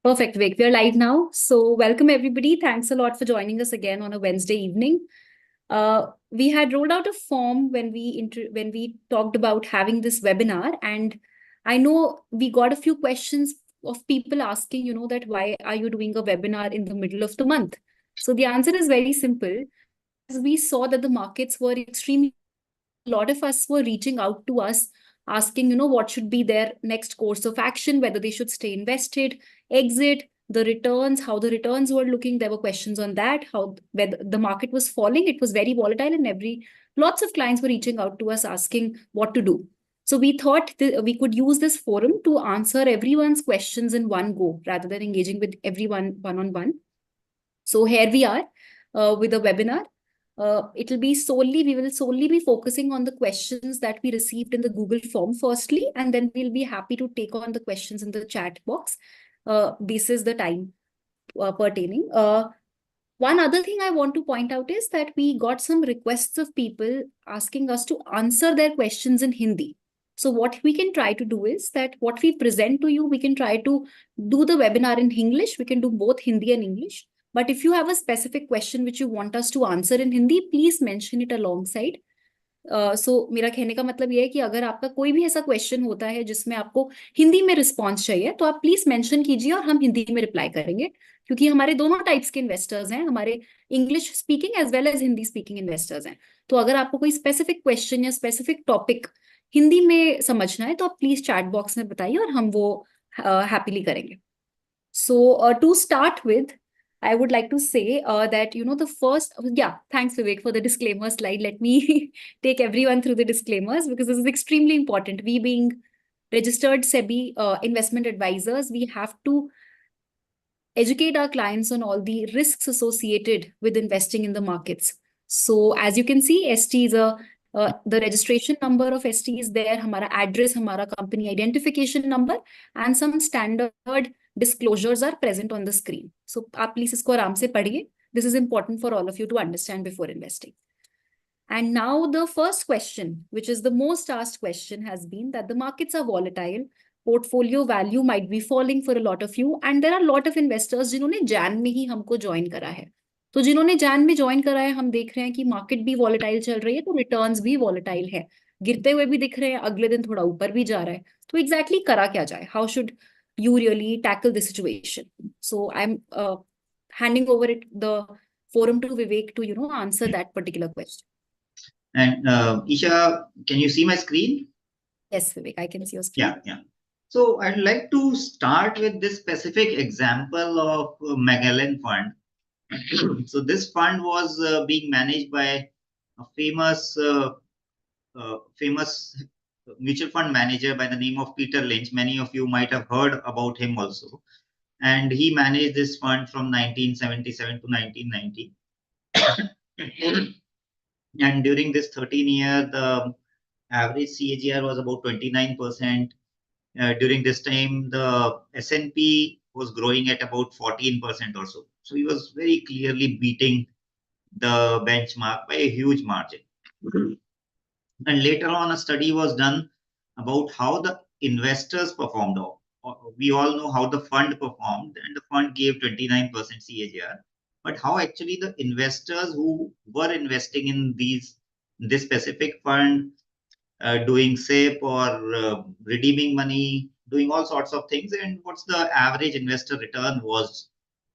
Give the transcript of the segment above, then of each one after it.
Perfect, Vivek. We're live now. So welcome everybody. Thanks a lot for joining us again on a Wednesday evening. We had rolled out a form when we talked about having this webinar, and I know we got a few questions of people asking, that why are you doing a webinar in the middle of the month? So the answer is very simple. As we saw that the markets were extremely, a lot of us were reaching out to us asking, what should be their next course of action, whether they should stay invested, exit, the returns, how the returns were looking. There were questions on that, how whether the market was falling, it was very volatile, and lots of clients were reaching out to us asking what to do. So we thought we could use this forum to answer everyone's questions in one go rather than engaging with everyone one-on-one. So here we are with a webinar. We will solely be focusing on the questions that we received in the Google form firstly, and then we'll be happy to take on the questions in the chat box. This is the time pertaining. One other thing I want to point out is that we got some requests of people asking us to answer their questions in Hindi. So what we can try to do is that what we present to you, we can try to do the webinar in English. We can do both Hindi and English. But if you have a specific question which you want us to answer in Hindi, please mention it alongside. सो मेरा कहने का मतलब ये है कि अगर आपका कोई भी ऐसा क्वेश्चन होता है जिसमें आपको हिंदी में रिस्पॉन्स चाहिए तो आप प्लीज मेंशन कीजिए और हम हिंदी में रिप्लाई करेंगे, क्योंकि हमारे दोनों टाइप्स के इन्वेस्टर्स हैं, हमारे English speaking as well as Hindi speaking investors हैं. तो अगर आपको कोई स्पेसिफिक क्वेश्चन या स्पेसिफिक टॉपिक हिंदी में समझना है तो आप प्लीज चैट बॉक्स में बताइए और हम वो हैप्पीली करेंगे. So to start with, I would like to say that, the first, thanks Vivek for the disclaimer slide. Let me take everyone through the disclaimers because this is extremely important. We being registered SEBI investment advisors, we have to educate our clients on all the risks associated with investing in the markets. So as you can see, ST is the registration number of ST is there, हमारा address, हमारा company identification number, and some standard disclosures are present on the screen. So आप please इसको आराम से पढ़िए. This is important for all of you to understand before investing. And now the first question, which is the most asked question, has been that the markets are volatile. Portfolio value might be falling for a lot of you, and there are a lot of investors जिन्होंने जैन में ही हमको join करा है. तो जिन्होंने जैन में join करा है, हम देख रहे हैं कि मार्केट भी वॉलेटाइल चल रही है, तो रिटर्न्स भी वॉलेटाइल है, गिरते हुए भी दिख रहे हैं, अगले दिन थोड़ा ऊपर भी जा रहा है. तो एग्जैक्टली करा क्या जाए? How should you really tackle this situation? So I'm handing over the forum to Vivek to answer that particular question. And Eesha, can you see my screen? Yes, Vivek, I can see your screen. Yeah. So I'd like to start with this specific example of Magellan Fund. So this fund was being managed by a famous mutual fund manager by the name of Peter Lynch. Many of you might have heard about him also. And he managed this fund from 1977 to 1990. And during this 13 year, the average CAGR was about 29%. During this time, the S&P was growing at about 14% or so. So he was very clearly beating the benchmark by a huge margin. And later on, a study was done about how the investors performed. We all know how the fund performed, and the fund gave 29% CAGR. But how actually the investors who were investing in this specific fund, doing SIP or redeeming money, doing all sorts of things, and what's the average investor return was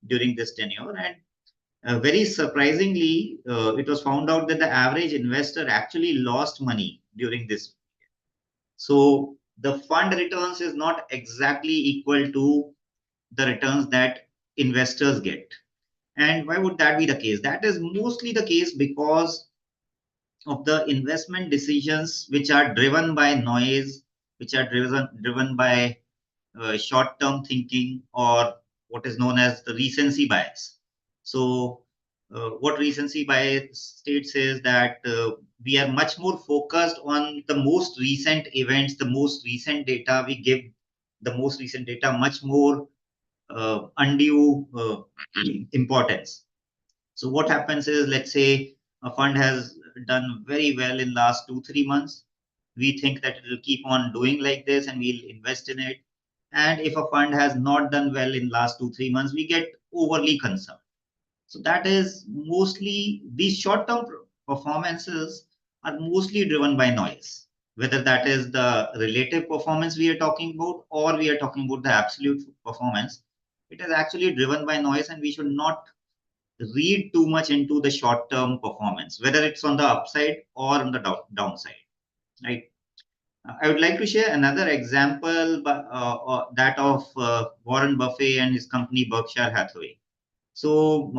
during this tenure. And very surprisingly, it was found out that the average investor actually lost money during this. So the fund returns is not exactly equal to the returns that investors get. And why would that be the case? That is mostly the case because of the investment decisions which are driven by noise, which are driven by short-term thinking, or what is known as the recency bias. So what recency bias states is that we are much more focused on the most recent events, the most recent data. We give the most recent data much more undue importance. So what happens is, let's say a fund has done very well in last 2-3 months. We think that it will keep on doing like this and we'll invest in it. And if a fund has not done well in last 2-3 months, we get overly concerned. So that is mostly these short-term performances are mostly driven by noise, whether that is the relative performance we are talking about or we are talking about the absolute performance. It is actually driven by noise, and we should not read too much into the short-term performance, whether it's on the upside or on the downside, right? I would like to share another example, that of Warren Buffett and his company Berkshire Hathaway. So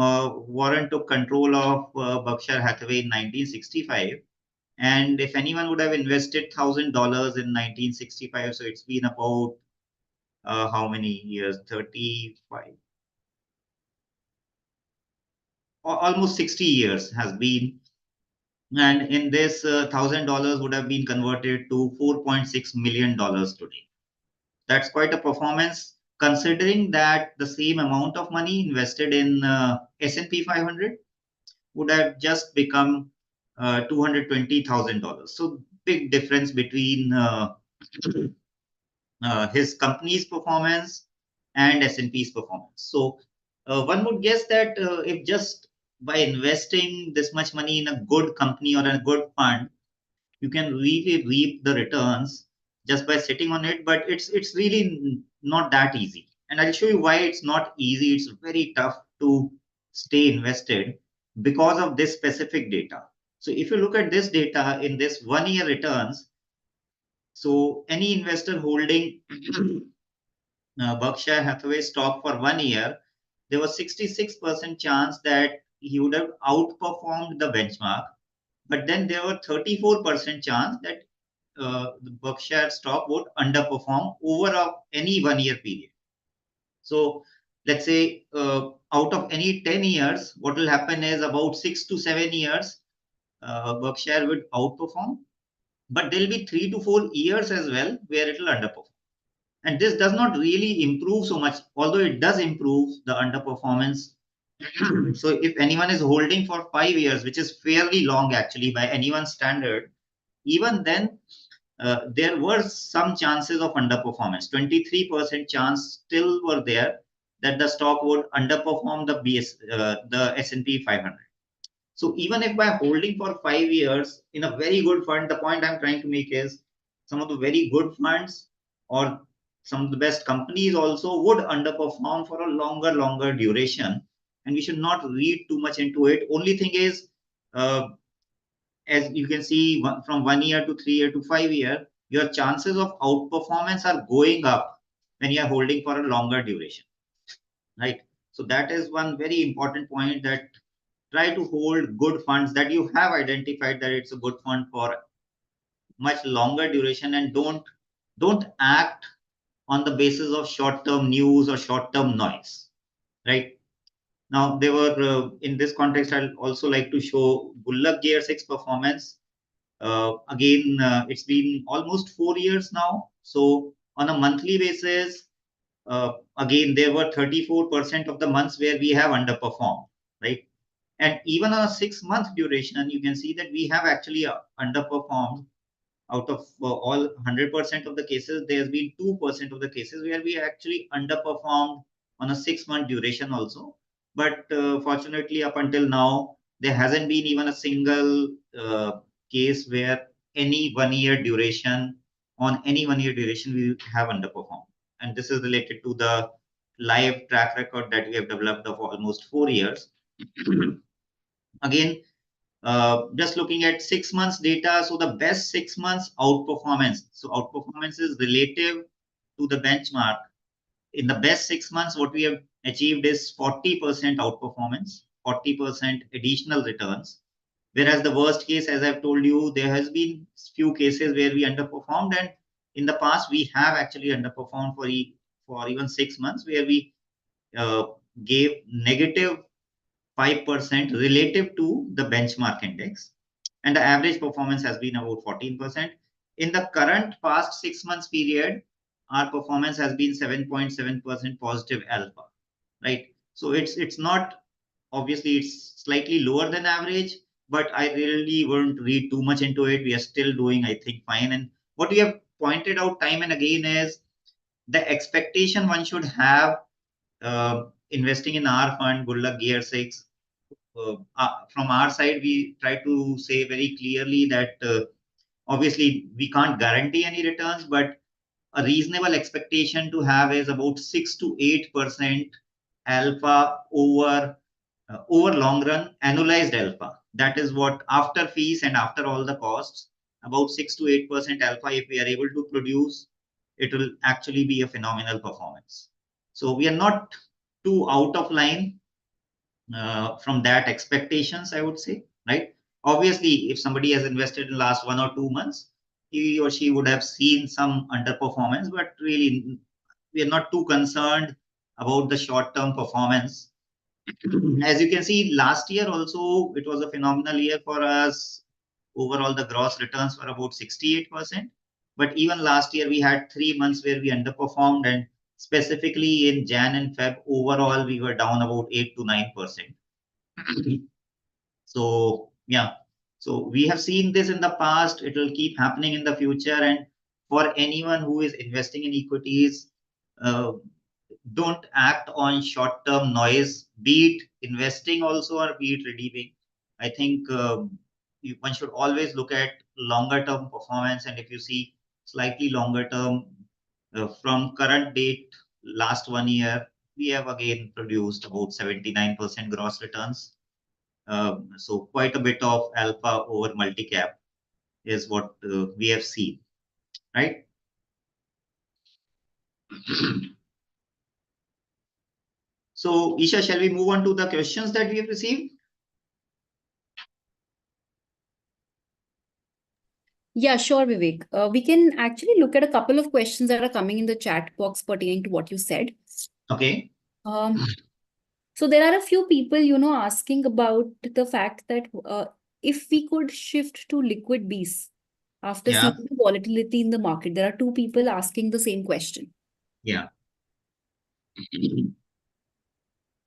Warren took control of Berkshire Hathaway in 1965. And if anyone would have invested $1,000 in 1965, so it's been about how many years? 35, almost 60 years has been. And in this, $1,000 would have been converted to $4.6 million today. That's quite a performance, considering that the same amount of money invested in S&P 500 would have just become $220,000. So big difference between his company's performance and S&P's performance. So one would guess that if just by investing this much money in a good company or a good fund, you can really reap the returns just by sitting on it. But it's really not that easy. And I'll show you why it's not easy. It's very tough to stay invested because of this specific data. So if you look at this data in this 1 year returns, so any investor holding Berkshire Hathaway stock for 1 year, there was 66% chance that he would have outperformed the benchmark. But then there were 34% chance that the Berkshire stock would underperform over any 1 year period. So let's say out of any 10 years, what will happen is about 6 to 7 years, Berkshire would outperform, but there'll be 3 to 4 years as well where it will underperform. And this does not really improve so much, although it does improve the underperformance. So if anyone is holding for 5 years, which is fairly long actually by anyone's standard, even then there were some chances of underperformance. 23% chance still were there that the stock would underperform the S&P 500. So even if by holding for 5 years in a very good fund, the point I'm trying to make is some of the very good funds or some of the best companies also would underperform for a longer duration. And we should not read too much into it. Only thing is, as you can see, from 1 year to 3 year to 5 year, your chances of outperformance are going up when you are holding for a longer duration, right? So that is one very important point, that try to hold good funds that you have identified that it's a good fund for much longer duration, and don't act on the basis of short-term news or short-term noise, right? Now, they were in this context, I'll also like to show Gulaq Gear 6 performance. Again, it's been almost 4 years now. So on a monthly basis, again, there were 34% of the months where we have underperformed, right? And even on a 6 month duration, you can see that we have actually underperformed. Out of all 100% of the cases, there's been 2% of the cases where we actually underperformed on a 6 month duration also. But fortunately, up until now, there hasn't been even a single case where any 1 year duration, on any 1 year duration, we have underperformed. And this is related to the live track record that we have developed of almost 4 years. Again, just looking at 6 months data, so the best 6 months outperformance. So outperformance is relative to the benchmark. In the best 6 months, what we have achieved is 40% outperformance, 40% additional returns. Whereas the worst case, as I've told you, there has been few cases where we underperformed, and in the past we have actually underperformed for even 6 months, where we gave negative 5% relative to the benchmark index, and the average performance has been about 14%. In the current past 6 months period, our performance has been 7.7% positive alpha, right? So it's not, obviously it's slightly lower than average, but I really wouldn't read too much into it. We are still doing, I think, fine. And what we have pointed out time and again is the expectation one should have investing in our fund, Gulaq Gear 6, from our side, we try to say very clearly that obviously we can't guarantee any returns, but a reasonable expectation to have is about 6 to 8% alpha over long run, annualized alpha. That is what, after fees and after all the costs, about 6 to 8% alpha, if we are able to produce, it will actually be a phenomenal performance. So we are not too out of line from that expectations, I would say, right? Obviously, if somebody has invested in last 1 or 2 months, he or she would have seen some underperformance, but really we are not too concerned about the short-term performance. As you can see, last year also, it was a phenomenal year for us. Overall, the gross returns were about 68%. But even last year, we had 3 months where we underperformed. And specifically in Jan and Feb, overall, we were down about 8 to 9%. So, yeah. So we have seen this in the past. It will keep happening in the future. And for anyone who is investing in equities, don't act on short-term noise, be it investing also or be it redeeming. I think one should always look at longer-term performance. And if you see slightly longer term, from current date, last 1 year, we have again produced about 79% gross returns. So quite a bit of alpha over multi-cap is what we have seen, right? So, Eesha, shall we move on to the questions that we have received? Yeah, sure, Vivek. We can actually look at a couple of questions that are coming in the chat box pertaining to what you said. Okay. So there are a few people, asking about the fact that if we could shift to liquid Bs after Yeah. seeing the volatility in the market. There are two people asking the same question. Yeah.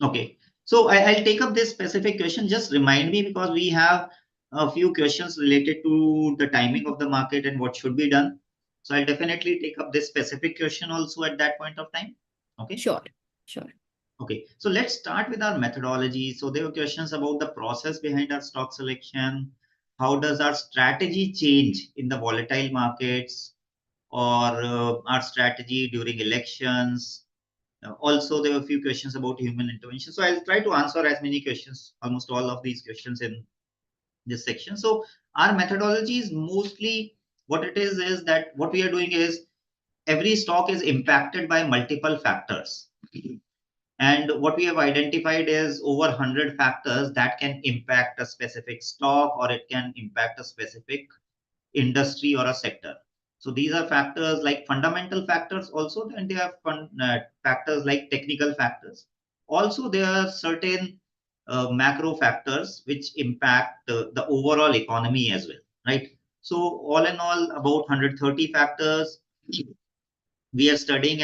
Okay. So I'll take up this specific question. Just remind me, because we have a few questions related to the timing of the market and what should be done. So I'll definitely take up this specific question also at that point of time. Okay. Sure. Sure. Okay. So let's start with our methodology. So there were questions about the process behind our stock selection. How does our strategy change in the volatile markets, or our strategy during elections? Also, there were a few questions about human intervention. So I'll try to answer as many questions, almost all of these questions in this section. So our methodology is mostly, what it is that what we are doing is every stock is impacted by multiple factors. And what we have identified is over 100 factors that can impact a specific stock, or it can impact a specific industry or a sector. So these are factors like fundamental factors also, and they are factors like technical factors. Also, there are certain macro factors which impact the overall economy as well, right? So all in all, about 130 factors we are studying,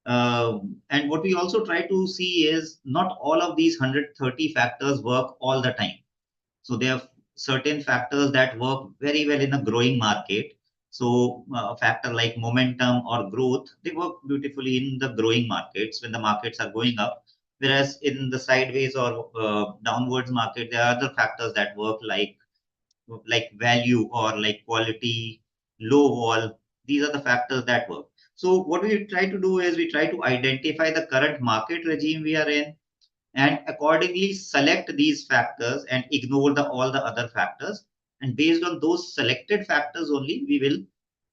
and what we also try to see is not all of these 130 factors work all the time. So there are certain factors that work very well in a growing market. So a factor like momentum or growth, they work beautifully in the growing markets when the markets are going up. Whereas in the sideways or downwards market, there are other factors that work like value or like quality, low vol. These are the factors that work. So what we try to do is we try to identify the current market regime we are in, and accordingly select these factors and ignore all the other factors. And based on those selected factors only, we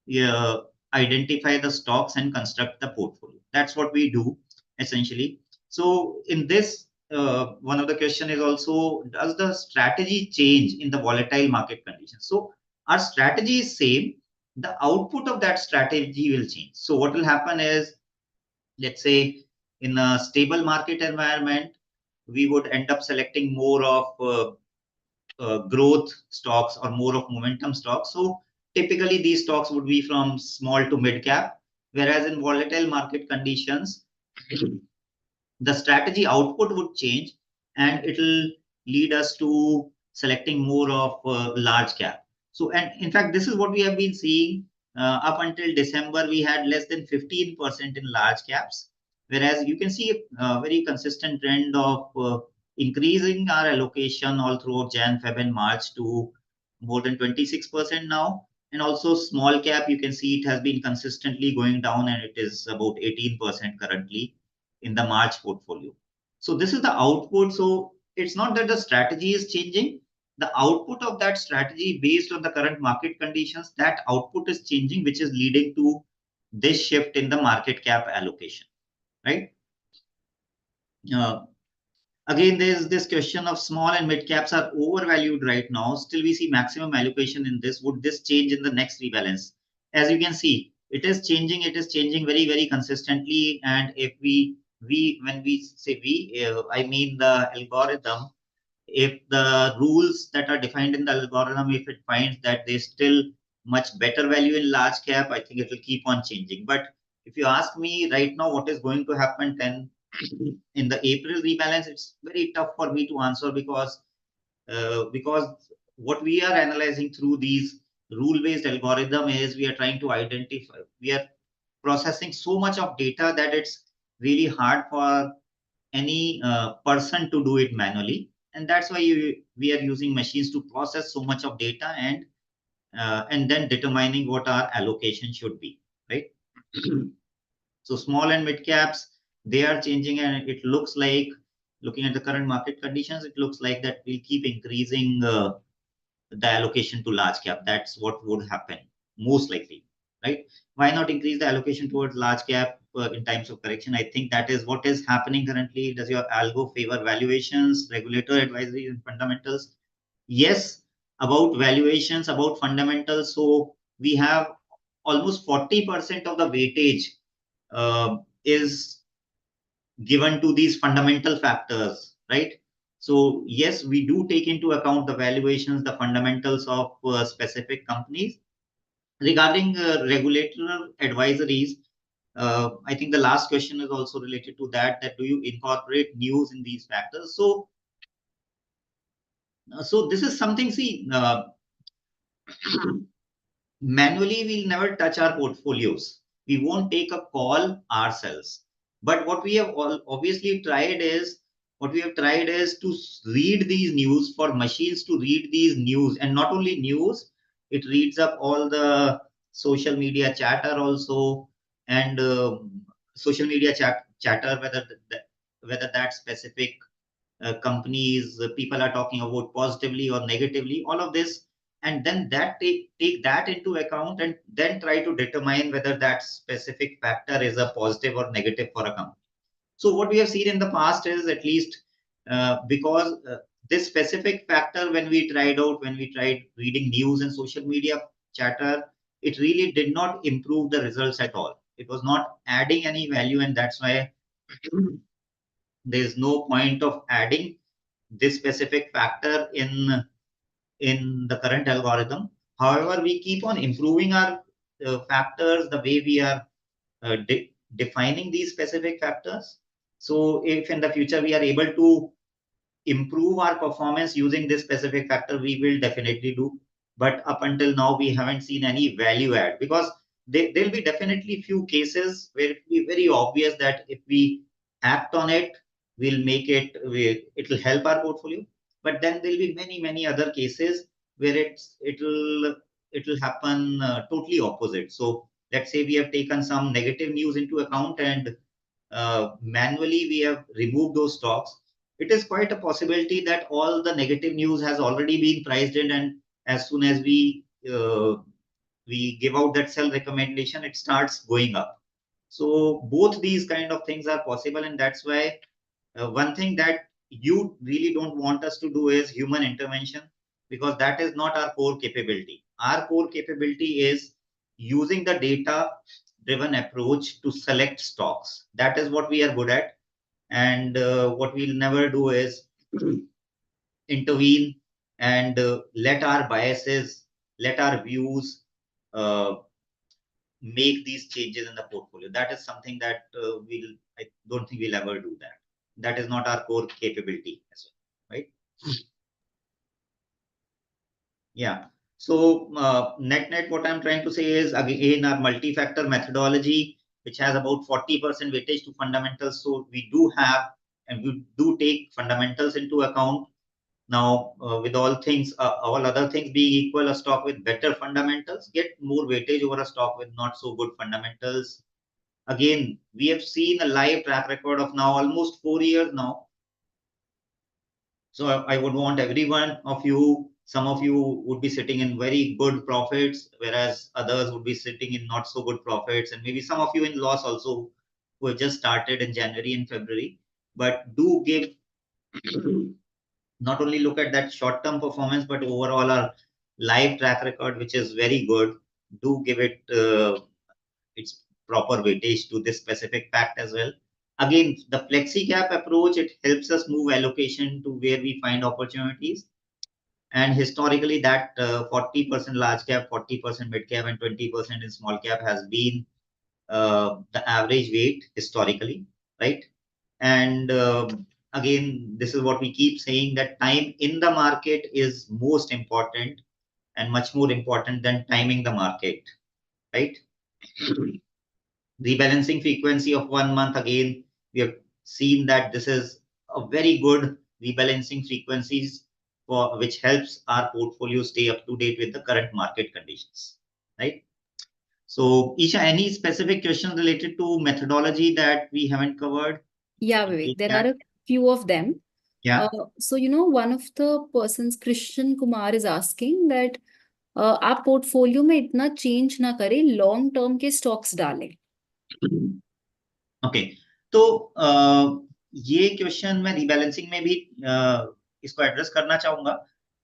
will identify the stocks and construct the portfolio. That's what we do essentially. So in this, one of the question is also, does the strategy change in the volatile market conditions? So our strategy is same. The output of that strategy will change. So what will happen is, let's say in a stable market environment, we would end up selecting more of growth stocks or more of momentum stocks. So typically these stocks would be from small to mid cap, whereas in volatile market conditions, the strategy output would change and it will lead us to selecting more of large cap. So, and in fact, this is what we have been seeing Up until December, we had less than 15% in large caps, whereas you can see a very consistent trend of increasing our allocation all throughout Jan, Feb, and March to more than 26% now. And also small cap, you can see it has been consistently going down, and it is about 18% currently in the March portfolio. So this is the output. So it's not that the strategy is changing. The output of that strategy based on the current market conditions, that output is changing, which is leading to this shift in the market cap allocation, right? Again, there's this question of small and mid caps are overvalued right now. Still, we see maximum allocation in this. Would this change in the next rebalance? As you can see, it is changing. It is changing very, very consistently. And if when we say I mean the algorithm. If the rules that are defined in the algorithm, if it finds that there's still much better value in large cap, I think it will keep on changing. But if you ask me right now what is going to happen then in the April rebalance, it's very tough for me to answer because what we are analyzing through these rule-based algorithm is we are trying to identify, we are processing so much of data that it's really hard for any person to do it manually. And that's why we are using machines to process so much of data and then determining what our allocation should be, right? So small and mid caps, they are changing, and it looks like, looking at the current market conditions, it looks like that we'll keep increasing the allocation to large cap. That's what would happen most likely, right? Why not increase the allocation towards large cap in times of correction? I think that is what is happening currently. Does your algo favor valuations, regulator advisory, and fundamentals? Yes, about valuations, about fundamentals. So we have almost 40% of the weightage is given to these fundamental factors, right? So yes, we do take into account the valuations, the fundamentals of specific companies. Regarding regulator advisories, I think the last question is also related to that, that do you incorporate news in these factors? So this is something, see, manually we'll never touch our portfolios. We won't take a call ourselves. But what we have obviously tried is, to read these news, for machines to read these news, and not only news, it reads up all the social media chatter also, and social media chatter, whether that specific companies, people are talking about positively or negatively, all of this, and then that take that into account and then try to determine whether that specific factor is a positive or negative for a company. So what we have seen in the past is, at least because this specific factor, when we tried reading news and social media chatter, it really did not improve the results at all. It was not adding any value, and that's why there is no point of adding this specific factor in the current algorithm. However, we keep on improving our factors, the way we are defining these specific factors. So if in the future we are able to improve our performance using this specific factor, we will definitely do. But up until now, we haven't seen any value add, because there'll be definitely few cases where it will be very obvious that if we act on it, it'll help our portfolio. But then there'll be many other cases where it'll happen totally opposite. So let's say we have taken some negative news into account, and manually we have removed those stocks. It is quite a possibility that all the negative news has already been priced in, and as soon as we give out that sell recommendation, it starts going up. So both these kind of things are possible, and that's why one thing that you really don't want us to do is human intervention, because that is not our core capability. Our core capability is using the data driven approach to select stocks. That is what we are good at. And what we'll never do is intervene and let our biases, let our views make these changes in the portfolio. That is something that I don't think we'll ever do that. That is not our core capability as well, right? Yeah. So net, what I'm trying to say is, again, our multi-factor methodology, which has about 40% weightage to fundamentals. So we do have, and we do take fundamentals into account. Now, with all other things being equal, a stock with better fundamentals get more weightage over a stock with not so good fundamentals. Again, we have seen a live track record of now almost 4 years now. So I would want everyone of you, some of you would be sitting in very good profits, whereas others would be sitting in not so good profits, and maybe some of you in loss also, who have just started in January and February. But do give, not only look at that short-term performance, but overall our live track record, which is very good. Do give it its proper weightage to this specific fact as well. Again, the flexi cap approach, it helps us move allocation to where we find opportunities. And historically, that 40% large cap, 40% mid cap, and 20% in small cap has been the average weight historically, right? And again, this is what we keep saying, that time in the market is most important and much more important than timing the market, right? Rebalancing frequency of 1 month, again, we have seen that this is a very good rebalancing frequencies for which helps our portfolio stay up to date with the current market conditions, right? So, Isha, any specific questions related to methodology that we haven't covered? Yeah, Vivek, there are a few of them. Yeah. So, one of the persons, Christian Kumar, is asking that आप portfolio में इतना change ना करें, long term के stocks डालें. Okay, तो ये question मैं रीबैलेंसिंग में भी इसको एड्रेस करना चाहूंगा.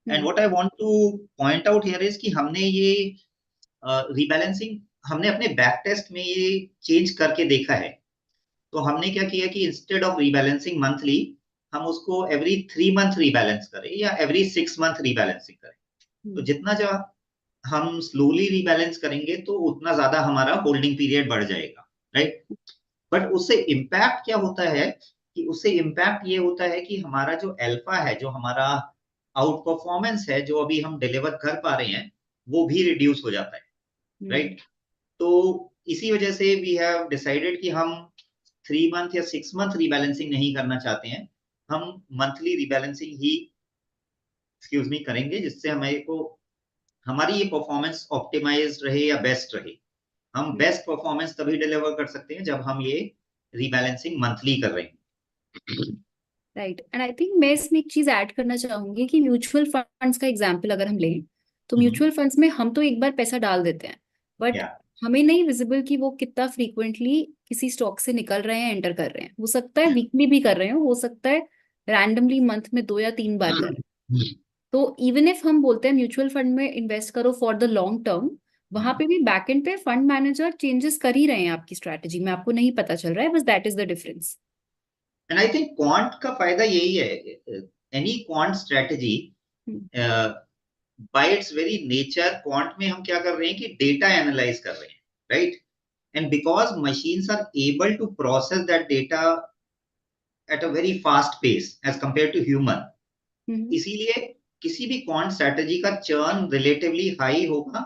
And what I want two point out here is कि हमने ये रीबैलेंसिंग हमने अपने बैक टेस्ट में ये चेंज करके देखा है. तो हमने क्या किया कि इंस्टेड ऑफ रीबैलेंसिंग मंथली, हम उसको एवरी 3 मंथ रीबैलेंस करें या एवरी 6 मंथ रीबैलेंसिंग करें. तो जितना जब हम स्लोली रीबैलेंस करेंगे तो उतना ज्यादा हमारा होल्डिंग पीरियड बढ़ जाएगा, राइट? बट उससे इम्पैक्ट क्या होता है कि उससे इम्पैक्ट ये होता है कि हमारा जो अल्फा है, जो हमारा आउट परफॉर्मेंस है, जो अभी हम डिलीवर कर पा रहे हैं, वो भी रिड्यूस हो जाता है, राइट? तो इसी वजह से वी हैव डिसाइडेड कि हम 3 मंथ या 6 मंथ रीबैलेंसिंग नहीं करना चाहते हैं. हम मंथली रीबैलेंसिंग ही करेंगे, जिससे हमारी ये परफॉर्मेंस ऑप्टिमाइज रहे या बेस्ट रहे. हम बेस्ट परफॉर्मेंस तभी डिलीवर कर सकते हैं जब हम ये रीबैलेंसिंग मंथली कर रहे हैं. राइट. एंड आई थिंक मैं इसमें एक चीज ऐड करना चाहूंगी कि म्यूचुअल फंड्स का एग्जांपल अगर हम लें, तो म्यूचुअल फंड्स में हम तो एक बार पैसा डाल देते हैं, बट हमें नहीं विजिबल कि वो कितना फ्रीक्वेंटली किसी स्टॉक से निकल रहे हैं, एंटर कर रहे हैं. हो सकता है वीकली भी कर रहे हो सकता है रैंडमली मंथ में 2 या 3 बार कर रहे हैं. तो इवन इफ हम बोलते हैं म्यूचुअल फंड में इन्वेस्ट करो फॉर द लॉन्ग टर्म, वहां पे भी बैक एंड पे फंड मैनेजर चेंजेस कर ही रहे हैं आपकी स्ट्रैटेजी में, आपको नहीं पता चल रहा है, बस that is the difference. And I think quant का फायदा यही है, any quant strategy bye it's very nature, quant में हम क्या कर रहे हैं कि डेटा एनालाइज कर रहे हैं, right? And because machines are able to process that data at a very fast pace as compared to human, इसीलिए किसी भी क्वांट स्ट्रेटजी का चर्न रिलेटिवली हाई होगा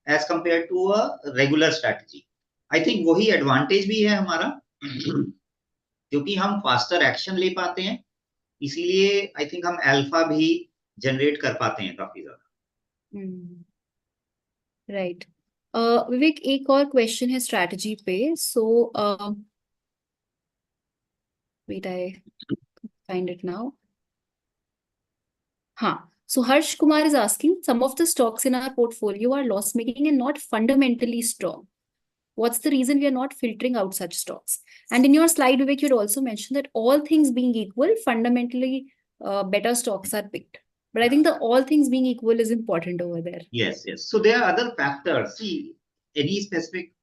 as compared to a regular strategy. I think वही advantage भी है हमारा, क्योंकि हम फास्टर एक्शन ले पाते हैं, इसीलिए आई थिंक हम अल्फा भी जनरेट कर पाते हैं काफी ज्यादा. राइट. विवेक, एक और क्वेश्चन है स्ट्रैटेजी पे. So wait, I find it now. हाँ. So Harsh Kumar is asking, some of the stocks in our portfolio are loss making and not fundamentally strong. What's the reason we are not filtering out such stocks? And in your slide, Vivek, you had also mentioned that all things being equal, fundamentally better stocks are picked. But I think the all things being equal is important over there. Yes, yes. So there are other factors. See, any specific,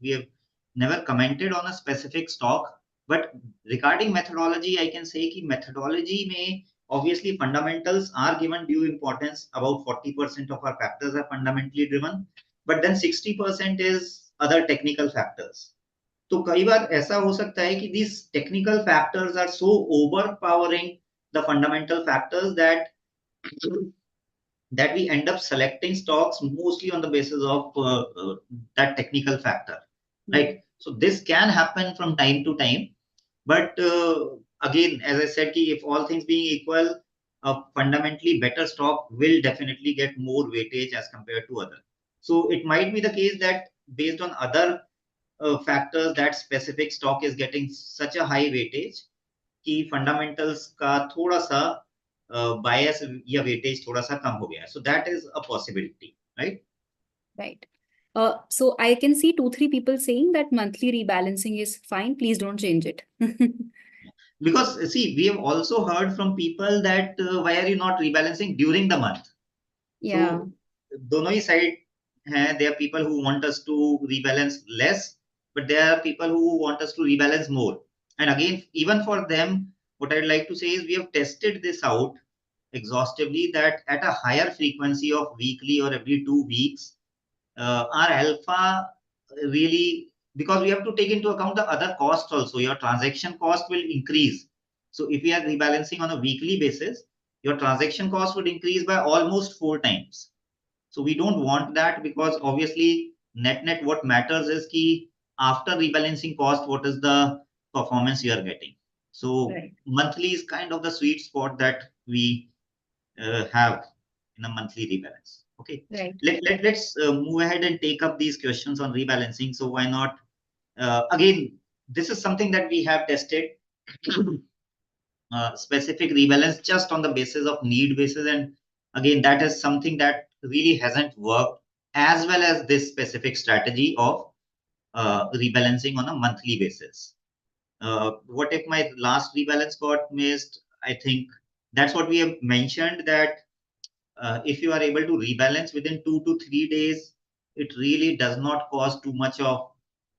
we have never commented on a specific stock, but regarding methodology, I can say कि methodology में obviously fundamentals are given due importance. About 40% of our factors are fundamentally driven, but then 60% is other technical factors. तो कई बार ऐसा हो सकता है कि these technical factors are so overpowering the fundamental factors that that we end up selecting stocks mostly on the basis of that technical factor, right? So this can happen from time to time, but again, as I said, if all things being equal, a fundamentally better stock will definitely get more weightage as compared to other. So it might be the case that based on other factors, that specific stock is getting such a high weightage कि fundamentals का थोड़ा सा bias या weightage थोड़ा सा कम हो गया है. So that is a possibility, right? Right. So I can see 2-3 people saying that monthly rebalancing is fine. Please don't change it. Because see, we have also heard from people that why are you not rebalancing during the month? Yeah. So दोनों ही side हैं. There are people who want us to rebalance less, but there are people who want us to rebalance more. And again, even for them, what I'd like to say is we have tested this out exhaustively, that at a higher frequency of weekly or every 2 weeks, our alpha really, because we have to take into account the other costs also, your transaction cost will increase. So if we are rebalancing on a weekly basis, your transaction cost would increase by almost 4 times. So we don't want that, because obviously net what matters is ki after rebalancing cost, what is the performance you are getting. So monthly is kind of the sweet spot that we have in a monthly rebalance. Okay, let's move ahead and take up these questions on rebalancing. So why not? Again, this is something that we have tested. Specific rebalance just on the basis of need basis, and again, that is something that really hasn't worked as well as this specific strategy of rebalancing on a monthly basis. What if my last rebalance got missed? I think that's what we have mentioned, that if you are able to rebalance within 2 to 3 days, it really does not cause too much of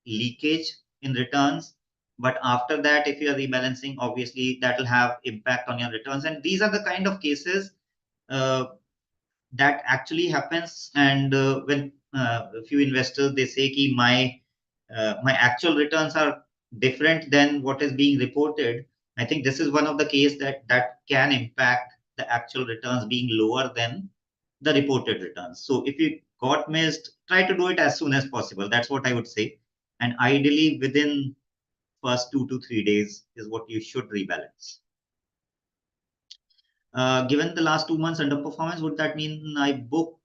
leakage in returns. But after that, if you are rebalancing, obviously that will have impact on your returns. And these are the kind of cases uh, that actually happens. And when a few investors, they say ki my actual returns are different than what is being reported. I think this is one of the case that can impact the actual returns being lower than the reported returns. So if you got missed, try to do it as soon as possible. That's what I would say. And ideally within first 2 to 3 days is what you should rebalance. Given the last 2 months underperformance, would that mean I book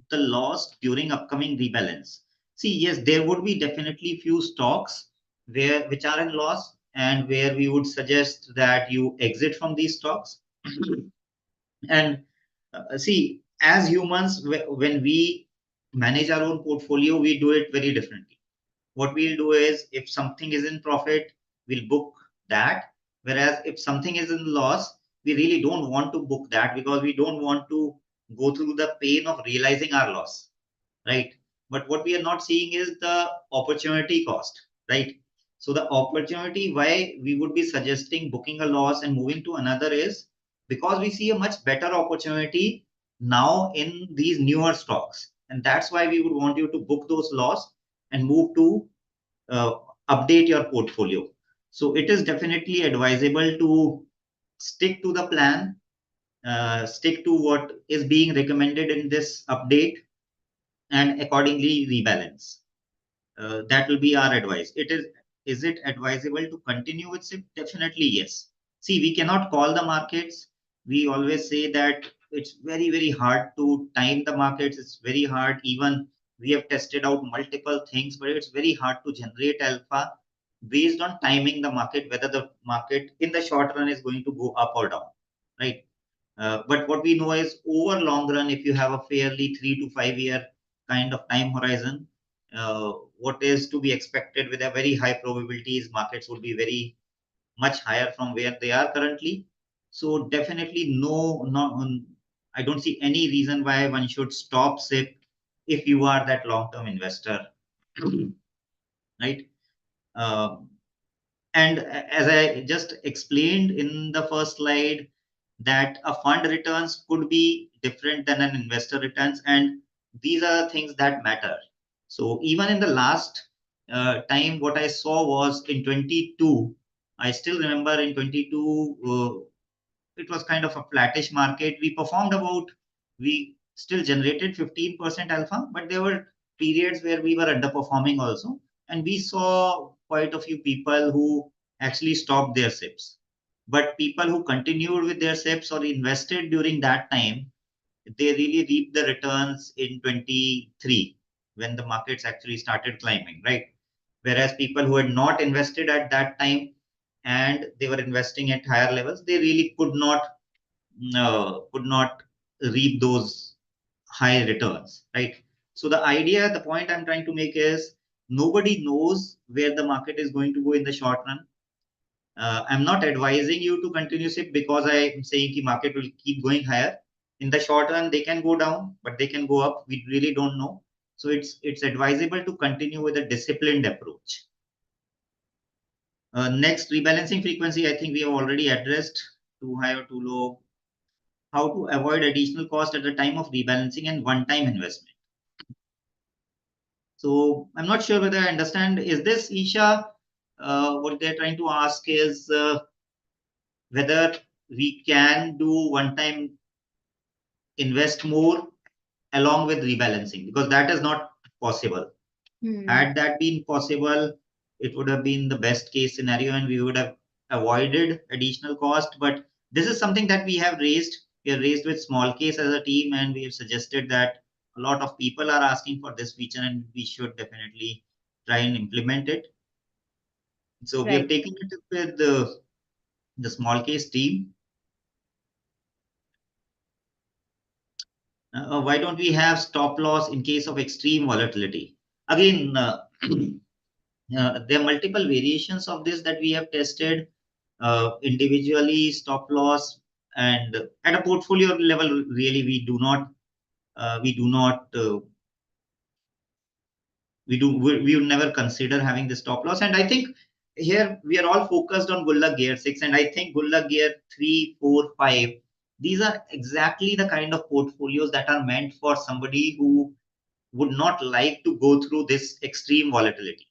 the loss during upcoming rebalance? See, yes, there would be definitely few stocks which are in loss, and where we would suggest that you exit from these stocks. And see, as humans, when we manage our own portfolio, we do it very differently. What we'll do is, if something is in profit, we'll book that. Whereas if something is in loss, we really don't want to book that, because we don't want to go through the pain of realizing our loss, right? But what we are not seeing is the opportunity cost, right? So the opportunity why we would be suggesting booking a loss and moving to another is because we see a much better opportunity now in these newer stocks. And that's why we would want you to book those loss and move to uh, update your portfolio. So it is definitely advisable to stick to the plan, stick to what is being recommended in this update, and accordingly rebalance. That will be our advice. Is it advisable to continue with SIP? Definitely yes. See, we cannot call the markets. We always say that it's very hard to time the markets. It's very hard. Even we have tested out multiple things, but it's very hard to generate alpha based on timing the market, whether the market in the short run is going to go up or down, right? But what we know is over long run, if you have a fairly 3 to 5 year kind of time horizon, what is to be expected with a very high probability is markets would be very much higher from where they are currently. So definitely I don't see any reason why one should stop SIP if you are that long-term investor, right? Um, and as I just explained in the first slide, that a fund returns could be different than an investor returns, and these are things that matter. So even in the last time, what I saw was in 22, I still remember in 22, it was kind of a flattish market. We still generated 15% alpha, but there were periods where we were underperforming also. And we saw quite a few people who actually stopped their SIPs. But people who continued with their SIPs or invested during that time, they really reaped the returns in 23 when the markets actually started climbing, right? Whereas people who had not invested at that time and they were investing at higher levels, they really could not reap those high returns, right? So the point I'm trying to make is nobody knows where the market is going to go in the short run. I'm not advising you to continue SIP because I'm saying the market will keep going higher. In the short run, they can go down, but they can go up. We really don't know. So it's advisable to continue with a disciplined approach. Next, rebalancing frequency, I think we have already addressed, too high or too low. How to avoid additional cost at the time of rebalancing and one-time investment. So I'm not sure whether I understand. Is this, Eesha, what they're trying to ask is whether we can do one-time invest more along with rebalancing, because that is not possible. Had that been possible, it would have been the best case scenario and we would have avoided additional cost. But this is something that we have raised. We have raised with small case as a team, and we have suggested that a lot of people are asking for this feature and we should definitely try and implement it. So we have taken it with the small case team. Why don't we have stop loss in case of extreme volatility? Again, there are multiple variations of this that we have tested individually, stop loss, and at a portfolio level, really, we do not we would never consider having the stop loss. And I think here we are all focused on Gulaq Gear 6, and I think Gulaq Gear 3, 4, 5, these are exactly the kind of portfolios that are meant for somebody who would not like to go through this extreme volatility.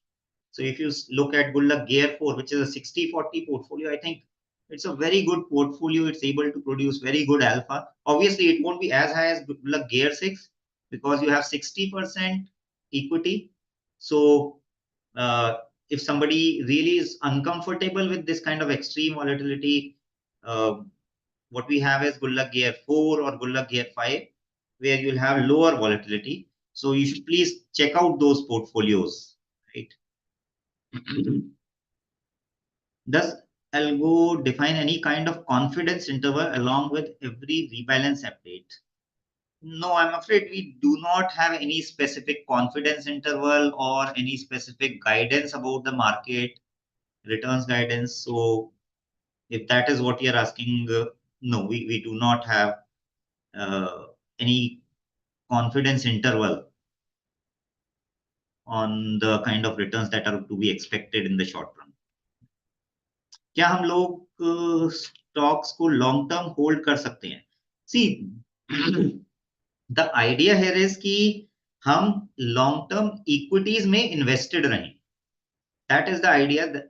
So if you look at Gulaq Gear 4, which is a 60-40 portfolio, I think it's a very good portfolio. It's able to produce very good alpha. Obviously, it won't be as high as Gulaq Gear 6 because you have 60% equity. So if somebody really is uncomfortable with this kind of extreme volatility, what we have is Gulaq Gear 4 or Gulaq Gear 5, where you'll have lower volatility. So you should please check out those portfolios, right? Does algo define any kind of confidence interval along with every rebalance update? No, I'm afraid we do not have any specific confidence interval or any specific guidance about the market, returns guidance. So if that is what you're asking, no, we do not have any confidence interval on the kind of returns that are to be expected in the short run. क्या हम लोग stocks को long term hold कर सकते हैं? See, the idea here is कि हम long term equities में invested रहें. That is the idea.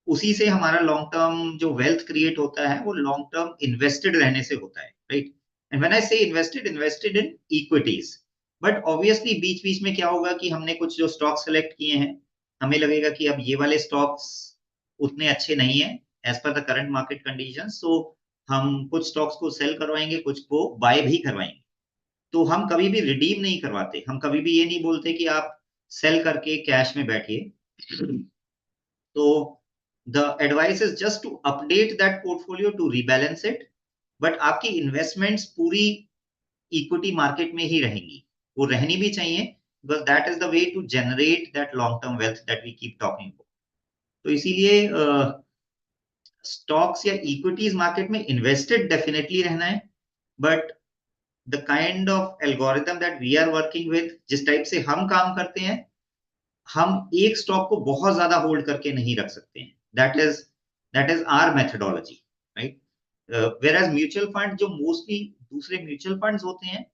उसी से हमारा long term जो wealth create होता है वो long term invested रहने से होता है, right? And when I say invested in equities. But obviously बीच बीच में क्या होगा कि हमने कुछ जो stocks select किए हैं, हमें लगेगा कि अब ये वाले stocks उतने अच्छे नहीं है as per the current market conditions. So हम कुछ stocks को sell करवाएंगे, कुछ को buy भी करवाएंगे. तो हम कभी भी redeem नहीं करवाते. हम कभी भी ये नहीं बोलते कि आप sell करके cash में बैठिए. तो the advice is just to update that portfolio to rebalance it. But आपकी investments पूरी equity market में ही रहेंगी. वो रहनी भी चाहिए because that is the way to generate that long-term wealth that we keep talking about. तो इसीलिए stocks या equities market में invested definitely रहना है, but the kind of algorithm that we are working with, जिस टाइप से हम काम करते हैं, हम एक स्टॉक को बहुत ज्यादा होल्ड करके नहीं रख सकते हैं. That is our methodology, right? Whereas mutual fund जो mostly दूसरे mutual funds होते हैं,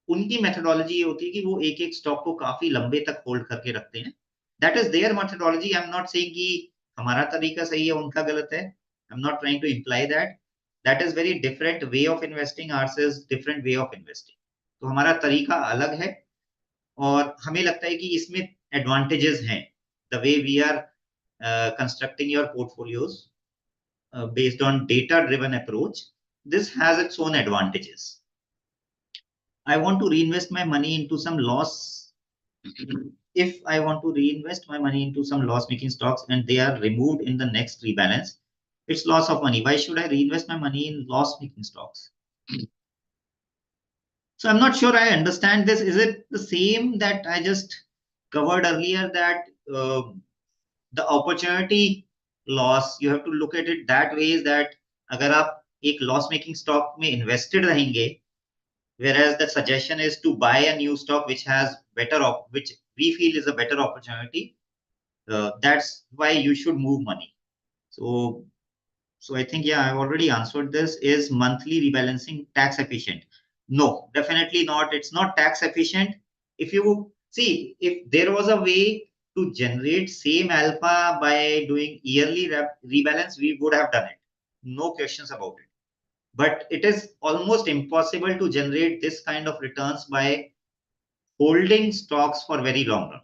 उनकी methodology ये होती है कि वो एक एक स्टॉक को काफी लंबे तक होल्ड करके रखते हैं. That is their methodology. I'm not saying कि हमारा तरीका सही है, उनका गलत है. I'm not trying to imply that. That is very different way of investing. Ours is different way of investing. तो हमारा तरीका अलग है और हमें लगता है कि इसमें एडवांटेजेस हैं. The way we are constructing your portfolios based on data driven approach, this has its own advantages. I want to reinvest my money into some loss. If I want to reinvest my money into some loss making stocks and they are removed in the next rebalance, it's loss of money. Why should I reinvest my money in loss making stocks? So I'm not sure I understand this. Is it the same that I just covered earlier, that the opportunity loss, you have to look at it that way, is that अगर आप एक loss making stock में invested रहेंगे, whereas the suggestion is to buy a new stock which has which we feel is a better opportunity, that's why you should move money. So I think, yeah, I've already answered this. Is monthly rebalancing tax efficient? No, definitely not. It's not tax efficient. If you see, if there was a way to generate same alpha by doing yearly rebalance, we would have done it. No questions about it. But it is almost impossible to generate this kind of returns by holding stocks for very long run.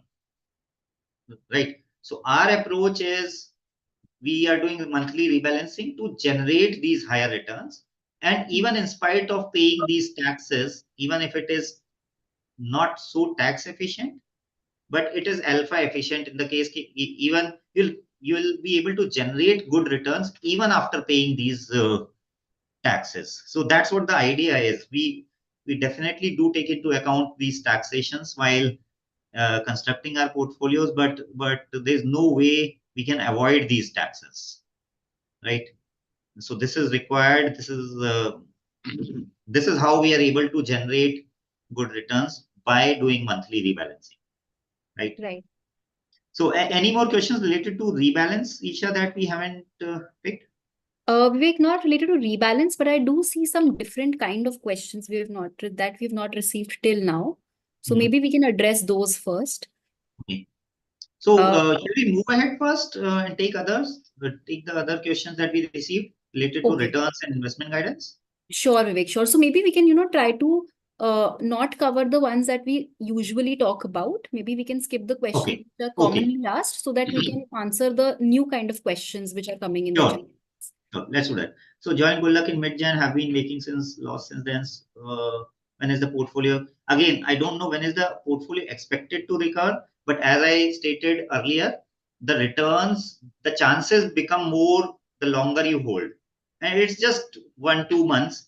Right. So our approach is, we are doing monthly rebalancing to generate these higher returns. And even in spite of paying these taxes, even if it is not so tax efficient, but it is alpha efficient in the case, even you'll be able to generate good returns even after paying these taxes. So that's what the idea is. We definitely do take into account these taxations while constructing our portfolios, but there's no way we can avoid these taxes, right? So this is required. This is how we are able to generate good returns by doing monthly rebalancing, right? Right. So any more questions related to rebalance, Eesha, that we haven't picked? Vivek, not related to rebalance, but I do see some different kind of questions we've not received till now. So maybe we can address those first. Okay. So Uh, shall we move ahead first and take the other questions that we received related to okay. returns and investment guidance? Sure, Vivek, sure. So maybe we can, try to not cover the ones that we usually talk about. Maybe we can skip the questions Okay. that are Okay. commonly asked so that we can answer the new kind of questions which are coming in the chat. Sure. So let's do that. So joined Gulaq in mid-Jan, have been making loss since then. When is the portfolio? Again, I don't know when is the portfolio expected to recover, but as I stated earlier, the returns, the chances become more the longer you hold. And it's just 1-2 months,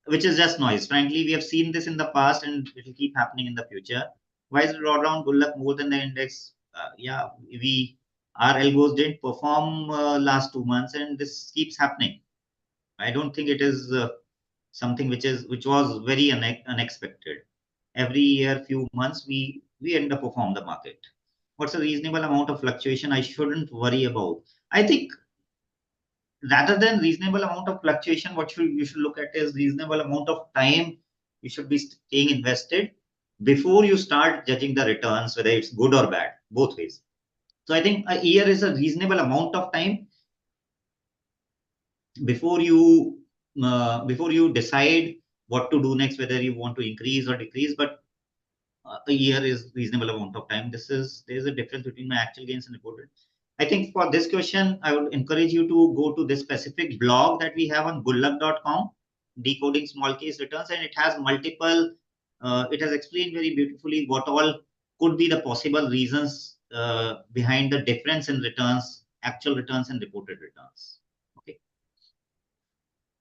which is just noise. Frankly, we have seen this in the past and it will keep happening in the future. Why is drawdown Gulaq more than the index? Yeah, our algos didn't perform last 2 months, and this keeps happening. I don't think it is something which was very unexpected. Every year, few months, we underperform the market. What's a reasonable amount of fluctuation I shouldn't worry about? I think rather than reasonable amount of fluctuation, what you should look at is reasonable amount of time you should be staying invested before you start judging the returns, whether it's good or bad, both ways. So I think a year is a reasonable amount of time before you decide what to do next, whether you want to increase or decrease. But a year is reasonable amount of time. There's a difference between my actual gains and reported. I think for this question, I would encourage you to go to this specific blog that we have on gulaq.com, decoding small case returns, and it has multiple. It has explained very beautifully what all could be the possible reasons behind the difference in returns, actual returns and reported returns. Okay.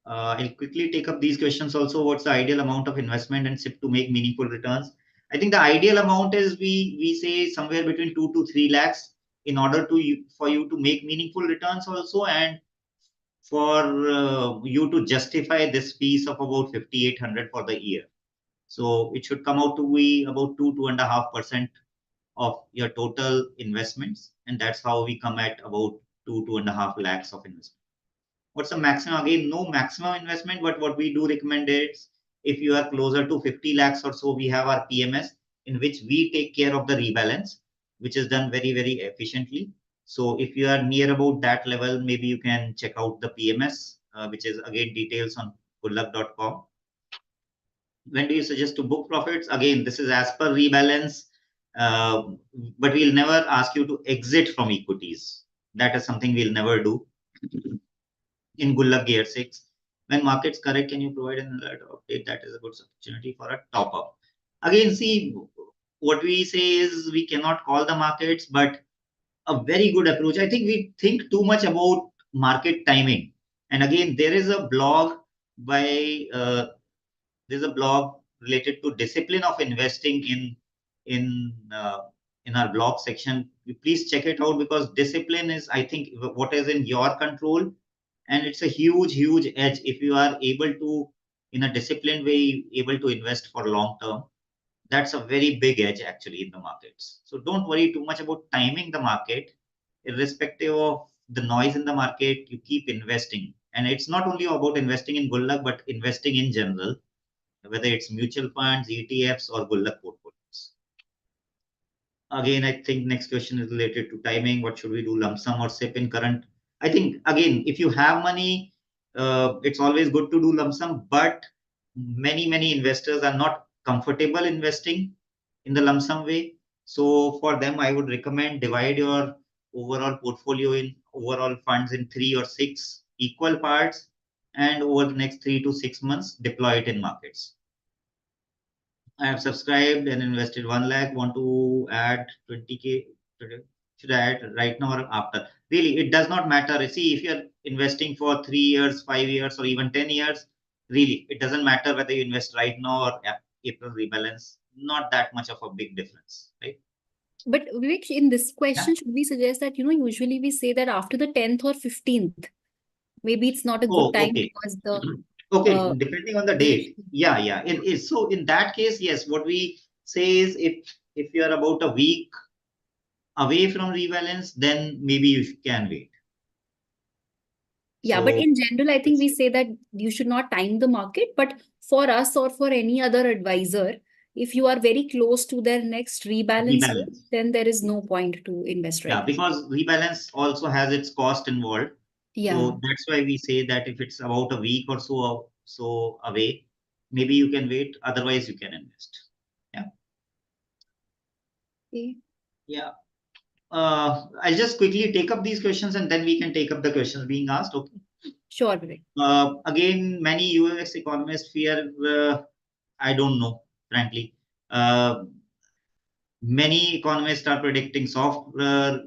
I'll quickly take up these questions also. What's the ideal amount of investment and SIP to make meaningful returns? I think the ideal amount is we say somewhere between 2 to 3 lakhs in order for you to make meaningful returns also, and for you to justify this piece of about 5,800 for the year. So it should come out to be about 2.5% of your total investments, and that's how we come at about 2.5 lakhs of investment. What's the maximum? Again, no maximum investment, but what we do recommend is if you are closer to 50 lakhs or so, we have our PMS in which we take care of the rebalance, which is done very, very efficiently. So if you are near about that level, maybe you can check out the PMS, which is again details on gulaq.com. When do you suggest to book profits? Again, this is as per rebalance, uh, but we'll never ask you to exit from equities. That is something we'll never do. In Gulaq Gear 6, when markets correct, can you provide an alert update? That is a good opportunity for a top up. Again, see, what we say is we cannot call the markets, but a very good approach. I think we think too much about market timing. And again, there is a blog by there's a blog related to discipline of investing in uh, in our blog section. Please check it out, because discipline is, I think, what is in your control, and it's a huge edge if you are able to, in a disciplined way, able to invest for long term. That's a very big edge actually in the markets. So don't worry too much about timing the market. Irrespective of the noise in the market, you keep investing. And it's not only about investing in Gulaq, but investing in general, whether it's mutual funds, ETFs, or Gulaq portfolios. Again, I think next question is related to timing. What should we do, lump sum or SIP in current? I think, again, if you have money, it's always good to do lump sum, but many investors are not comfortable investing in the lump sum way. So for them, I would recommend divide your overall portfolio in overall funds in 3 or 6 equal parts, and over the next 3 to 6 months, deploy it in markets. I have subscribed and invested 1 lakh, want to add 20K. Should I add right now or after? Really, it does not matter. See, if you're investing for 3 years, 5 years, or even 10 years, really, it doesn't matter whether you invest right now or April rebalance. Not that much of a big difference, right? But Vivek, in this Yeah. question, should we suggest that, usually we say that after the 10th or 15th, maybe it's not a good Oh, time okay. because the Okay, depending on the year. date. Yeah. It is. So in that case, yes, what we say is, if you are about a week away from rebalance, then maybe you can wait. Yeah, but So in general, I think we say that you should not time the market. But for us or for any other advisor, if you are very close to their next rebalance date, rebalance. then there is no point to invest Yeah, right now. because rebalance also has its cost involved. Yeah. So that's why we say that if it's about a week or so away, maybe you can wait. Otherwise, you can invest. Yeah. Okay. Yeah. I'll just quickly take up these questions, and then we can take up the questions being asked. Okay. Sure, Vivek. Again, many US economists fear, I don't know, frankly. Many economists are predicting soft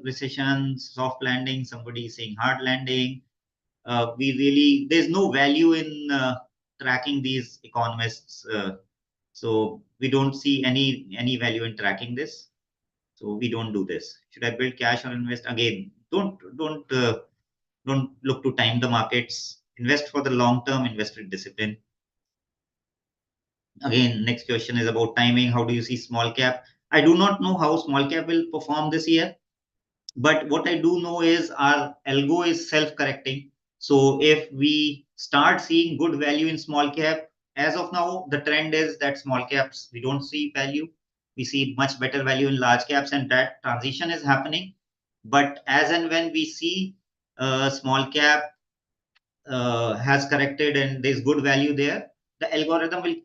recession, soft landing. Somebody is saying hard landing. There's no value in tracking these economists. So we don't see any value in tracking this. So we don't do this. Should I build cash or invest? Again, don't look to time the markets. Invest for the long term. Invest with discipline. Again, next question is about timing. How do you see small cap? I do not know how small cap will perform this year, but what I do know is our algo is self-correcting. So if we start seeing good value in small cap, as of now, the trend is that small caps, we don't see value. We see much better value in large caps, and that transition is happening. But as and when we see small cap has corrected and there's good value there, the algorithm will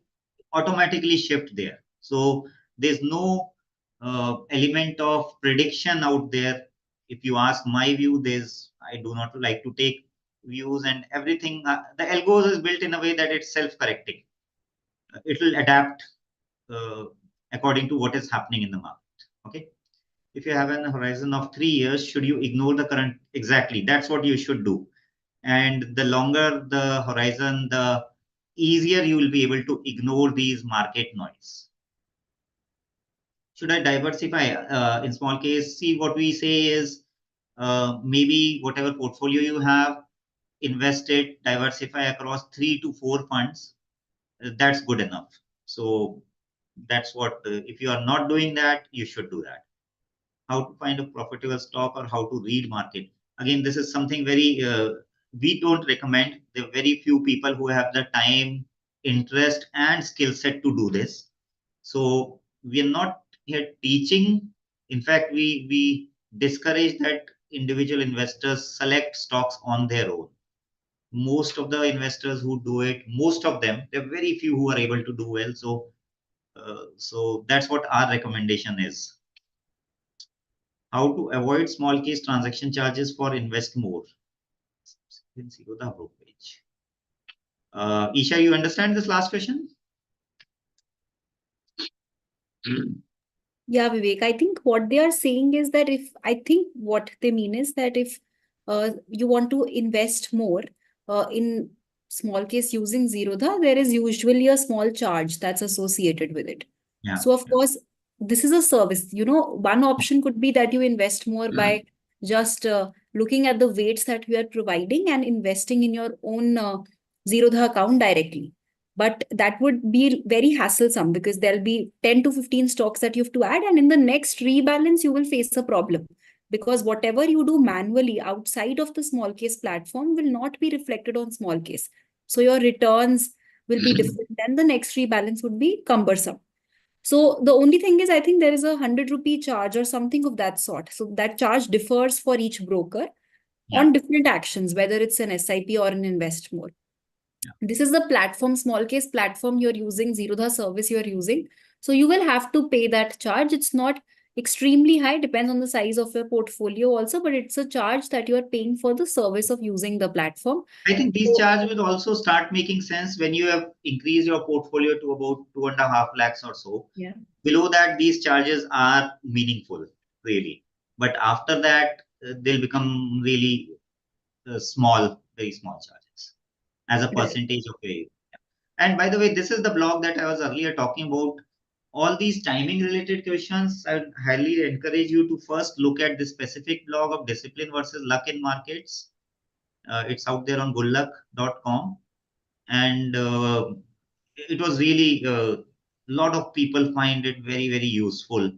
automatically shift there. So there's no element of prediction out there. If you ask my view, I do not like to take views and everything. The algos is built in a way that it's self-correcting. It will adapt uh, according to what is happening in the market. Okay. If you have an horizon of 3 years, should you ignore the current? Exactly. That's what you should do. And the longer the horizon, the easier you will be able to ignore these market noise. Should I diversify? In small case, see, what we say is maybe whatever portfolio you have, invest it, diversify across 3 to 4 funds. That's good enough. So that's what, if you are not doing that, you should do that. How to find a profitable stock or how to read market. Again, this is something very, we don't recommend. There are very few people who have the time, interest, and skill set to do this. So we are not here teaching. In fact, we discourage that individual investors select stocks on their own. most of the investors who do it, most of them, there are very few who are able to do well. So that's what our recommendation is. How to avoid small case transaction charges for invest more. Eesha, you understand this last question? Yeah, Vivek, I think what they are saying is that what they mean is that if you want to invest more in small case using Zerodha, there is usually a small charge that's associated with it. Yeah. So, of course, this is a service. One option could be that you invest more by just looking at the weights that we are providing and investing in your own Zerodha account directly. But that would be very hassle-some because there'll be 10 to 15 stocks that you have to add. And in the next rebalance, you will face a problem because whatever you do manually outside of the small case platform will not be reflected on small case. So your returns will be different. Then the next rebalance would be cumbersome. So the only thing is, I think there is a 100 rupee charge or something of that sort. So that charge differs for each broker on different actions, whether it's an SIP or an invest more. This is the platform, small case platform you're using, Zerodha service you're using. So you will have to pay that charge. It's not extremely high, depends on the size of your portfolio also, but it's a charge that you are paying for the service of using the platform. I think these charges will also start making sense when you have increased your portfolio to about 2.5 lakhs or so. Yeah. Below that, these charges are meaningful, really. But after that, they'll become really small, very small charges as a percentage of your. And by the way, this is the blog that I was earlier talking about. All these timing related questions, I would highly encourage you to first look at the specific blog of discipline versus luck in markets. It's out there on gulaq.com. And it was really, a lot of people find it very, very useful.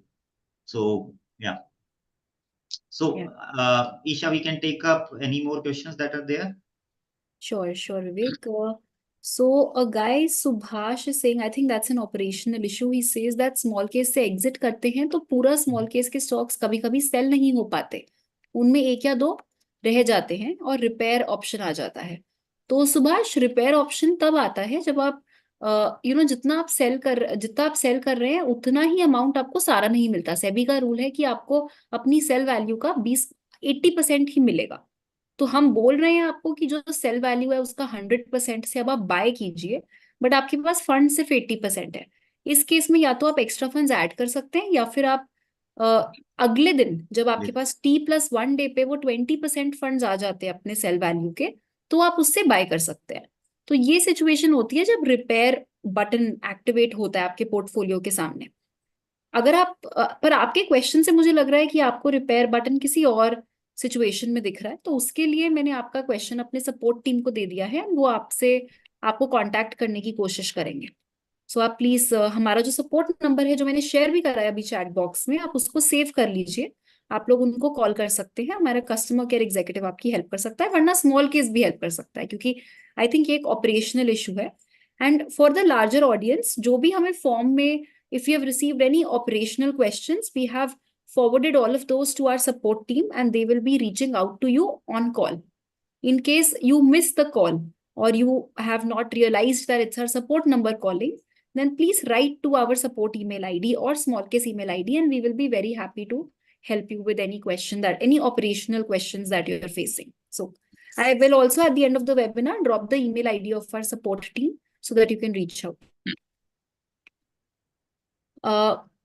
So, yeah. So, Eesha, we can take up any more questions that are there. Sure, Vivek. So a guy, Subhash, is saying, I think that's an operational issue. He says that small case से exit करते हैं तो पूरा small case के stocks कभी-कभी sell नहीं हो पाते. उनमें एक या दो रह जाते हैं और repair option आ जाता है. तो सुभाष, repair option तब आता है जब आप जितना आप सेल कर रहे हैं उतना ही अमाउंट आपको सारा नहीं मिलता. सेबी का रूल है कि आपको अपनी सेल वैल्यू का 80% ही मिलेगा. तो हम बोल रहे हैं आपको कि जो सेल वैल्यू है उसका 100% से अब आप बाय कीजिए, बट आपके पास फंड सिर्फ 80% है. इस केस में या तो आप एक्स्ट्रा फंड्स ऐड कर सकते हैं या फिर आप अगले दिन जब आपके पास T+1 डे पे वो 20% फंड्स आ जाते हैं अपने सेल वैल्यू के, तो आप उससे बाय कर सकते हैं. तो ये सिचुएशन होती है जब रिपेयर बटन एक्टिवेट होता है आपके पोर्टफोलियो के सामने. अगर आप पर आपके क्वेश्चन से मुझे लग रहा है कि आपको रिपेयर बटन किसी और सिचुएशन में दिख रहा है, तो उसके लिए मैंने आपका क्वेश्चन अपने सपोर्ट टीम को दे दिया है. वो आपको कांटेक्ट करने की कोशिश करेंगे. सो आप प्लीज हमारा जो सपोर्ट नंबर है जो मैंने शेयर भी करा है अभी चैट बॉक्स में, आप उसको सेव कर लीजिए. आप लोग उनको कॉल कर सकते हैं. हमारा कस्टमर केयर एग्जीक्यूटिव आपकी हेल्प कर सकता है, वरना स्मॉल केस भी हेल्प कर सकता है, क्योंकि आई थिंक ये एक ऑपरेशनल इशू है. And for the larger audience, जो भी हमें फॉर्म में, if you have received any operational questions, we have forwarded all of those to our support team and they will be reaching out to you on call. In case you miss the call or you have not realized that it's our support number calling, then please write to our support email ID or small case email ID and we will be very happy to help you with any operational questions that you're facing. So I will also at the end of the webinar drop the email ID of our support team so that you can reach out.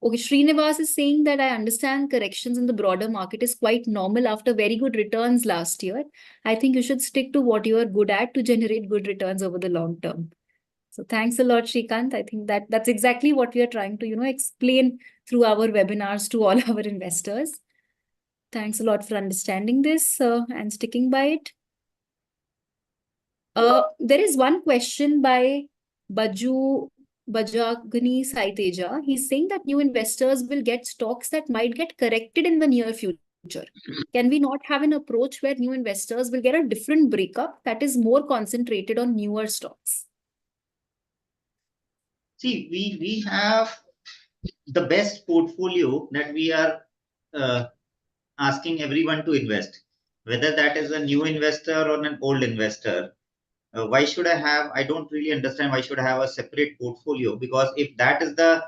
Okay, Srinivas is saying that I understand corrections in the broader market is quite normal after very good returns last year. I think you should stick to what you are good at to generate good returns over the long term. So thanks a lot, Shrikant. I think that's exactly what we are trying to, explain through our webinars to all our investors. Thanks a lot for understanding this and sticking by it. There is one question by Bajagani Saiteja. He's saying that new investors will get stocks that might get corrected in the near future. Can we not have an approach where new investors will get a different breakup that is more concentrated on newer stocks? See, we have the best portfolio that we are asking everyone to invest, whether that is a new investor or an old investor. why should I don't really understand why should I have a separate portfolio, because if that is the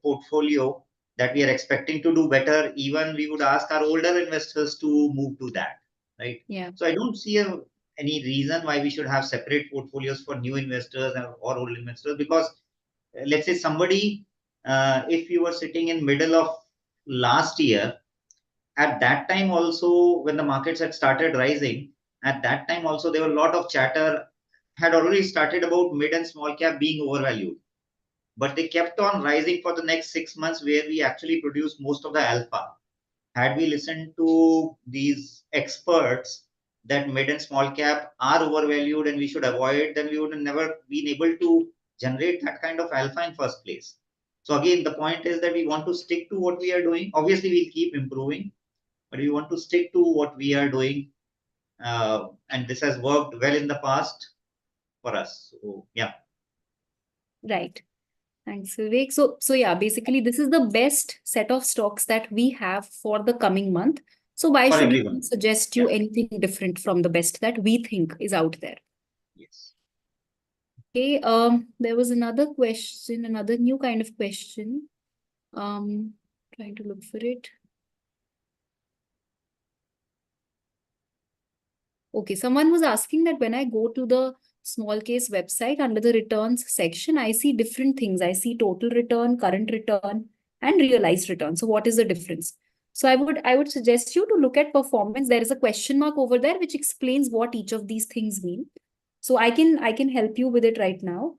portfolio that we are expecting to do better, even we would ask our older investors to move to that, right? Yeah. So I don't see any reason why we should have separate portfolios for new investors or old investors, because let's say somebody, if you were sitting in middle of last year, at that time also when the markets had started rising, at that time also there were a lot of chatter had already started about mid and small cap being overvalued, but they kept on rising for the next 6 months, where we actually produced most of the alpha. Had we listened to these experts that mid and small cap are overvalued and we should avoid, then we would have never been able to generate that kind of alpha in first place. So again, the point is that we want to stick to what we are doing. Obviously, we'll keep improving, but we want to stick to what we are doing. And this has worked well in the past for us. So yeah. Right. Thanks, Vivek. So yeah, basically this is the best set of stocks that we have for the coming month. So why For should we everyone. suggest Yeah. you anything different from the best that we think is out there? Yes. Okay, there was another question, another new kind of question. Trying to look for it. Okay, someone was asking that when I go to the small case website under the returns section, I see different things. I see total return, current return, and realized return. So what is the difference? So I would suggest you to look at performance. There is a question mark over there which explains what each of these things mean. So I can help you with it right now.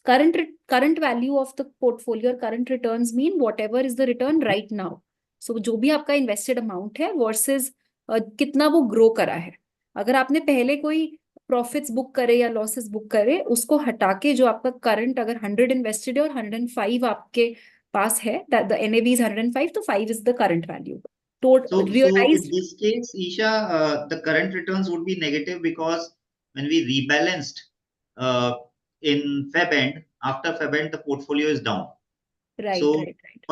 Current value of the portfolio or current returns mean whatever is the return right now. So जो भी आपका invested amount है versus कितना वो grow करा है. अगर आपने पहले कोई प्रॉफिट्स बुक करे या लॉसेस बुक करे, उसको हटा के जो आपका करंट अगर 100 इन्वेस्टेड है और 105 आपके पास है, दैट द एनएवी इज 105, तो 5 is the current value. So in realised. this case, Isha, the current returns would be negative because when we rebalanced in Feb end, after Feb end, the portfolio is down. Right So right right.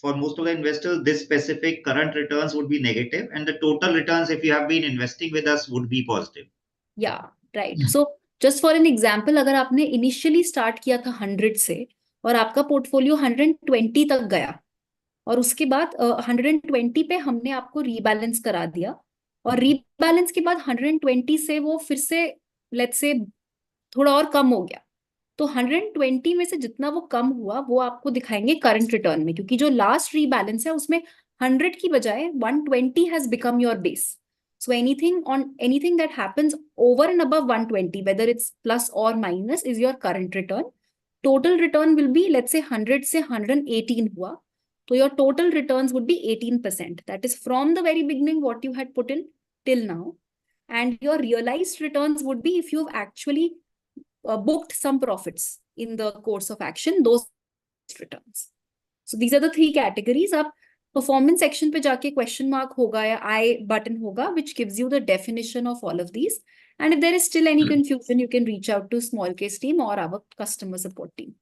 for most of the investors, this specific current returns would be negative, and the total returns, if you have been investing with us, would be positive. या right. So just for an example, अगर आपने initially start किया था 100 से और आपका portfolio 120 तक गया, और उसके बाद 120 पे हमने आपको रीबैलेंस करा दिया, और रीबैलेंस के बाद 120 से वो फिर से लेट्स से थोड़ा और कम हो गया, तो 120 में से जितना वो कम हुआ वो आपको दिखाएंगे करंट रिटर्न में, क्योंकि जो लास्ट रीबैलेंस है उसमें 100 की बजाय 120 has become your base. So anything that happens over and above 120, whether it's plus or minus, is your current return. Total return will be, let's say 100 से 118 हुआ, so your total returns would be 18%. That is from the very beginning what you had put in till now. And your realized returns would be if you've actually booked some profits in the course of action, those returns. So these are the three categories. अब performance section पे जाके question mark होगा या I button होगा, which gives you the definition of all of these. And if there is still any confusion, you can reach out to small case team or our customer support team.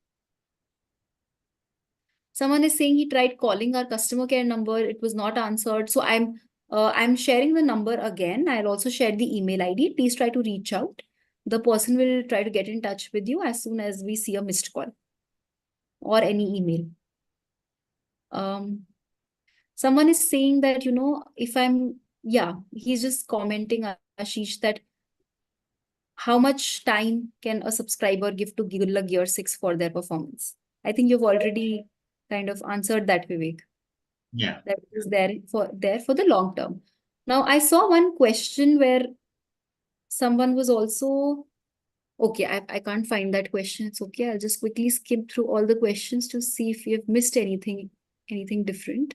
Someone is saying he tried calling our customer care number. It was not answered. So I'm sharing the number again. I'll also share the email ID. Please try to reach out. The person will try to get in touch with you as soon as we see a missed call or any email. Someone is saying that, he's just commenting, Ashish, that how much time can a subscriber give to Gulaq Gear 6 for their performance? I think you've already kind of answered that, Vivek. Yeah. That is there for the long term. Now, I saw one question where someone was also, okay, I can't find that question. It's okay. I'll just quickly skip through all the questions to see if we have missed anything different.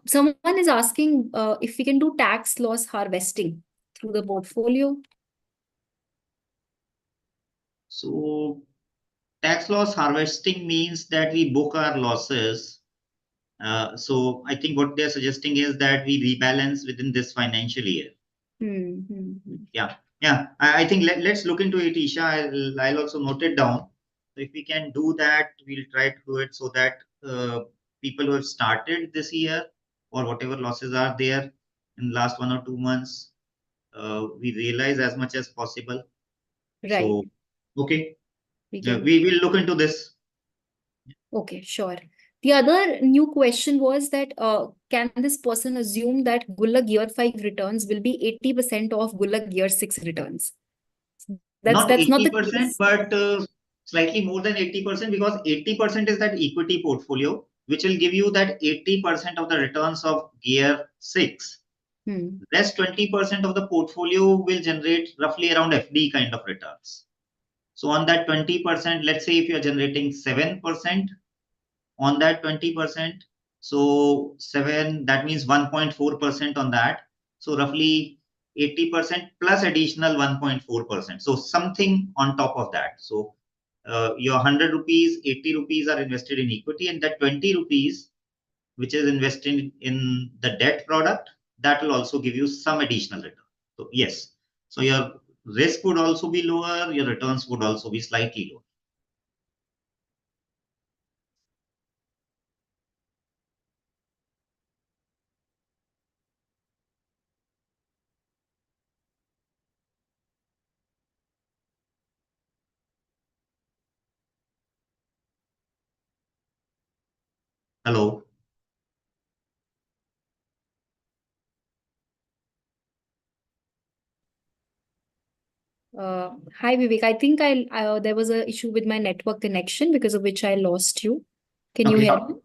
Someone is asking if we can do tax loss harvesting through the portfolio. So tax loss harvesting means that we book our losses. So I think what they're suggesting is that we rebalance within this financial year. Yeah. I think let's look into it, Isha. I'll also note it down. So if we can do that, we'll try to do it so that people who have started this year or whatever losses are there in the last 1 or 2 months, we realize as much as possible. Right. So, okay, We can. we will look into this. Okay, sure. The other new question was that can this person assume that Gulaq Year 5 returns will be 80% of Gulaq Year 6 returns? Not That's not the 80%, case. but slightly more than 80% because 80% is that equity portfolio, which will give you that 80% of the returns of Gear 6. Rest 20% of the portfolio will generate roughly around FD kind of returns. So on that 20%, let's say if you're generating 7% on that 20%, so 7, that means 1.4% on that. So roughly 80% plus additional 1.4%. So something on top of that. So your 100 rupees, 80 rupees are invested in equity, and that 20 rupees, which is invested in the debt product, that will also give you some additional return. So yes, so your risk would also be lower, your returns would also be slightly lower. Hello. Hi Vivek, I think there was an issue with my network connection because of which I lost you. Can you hear me?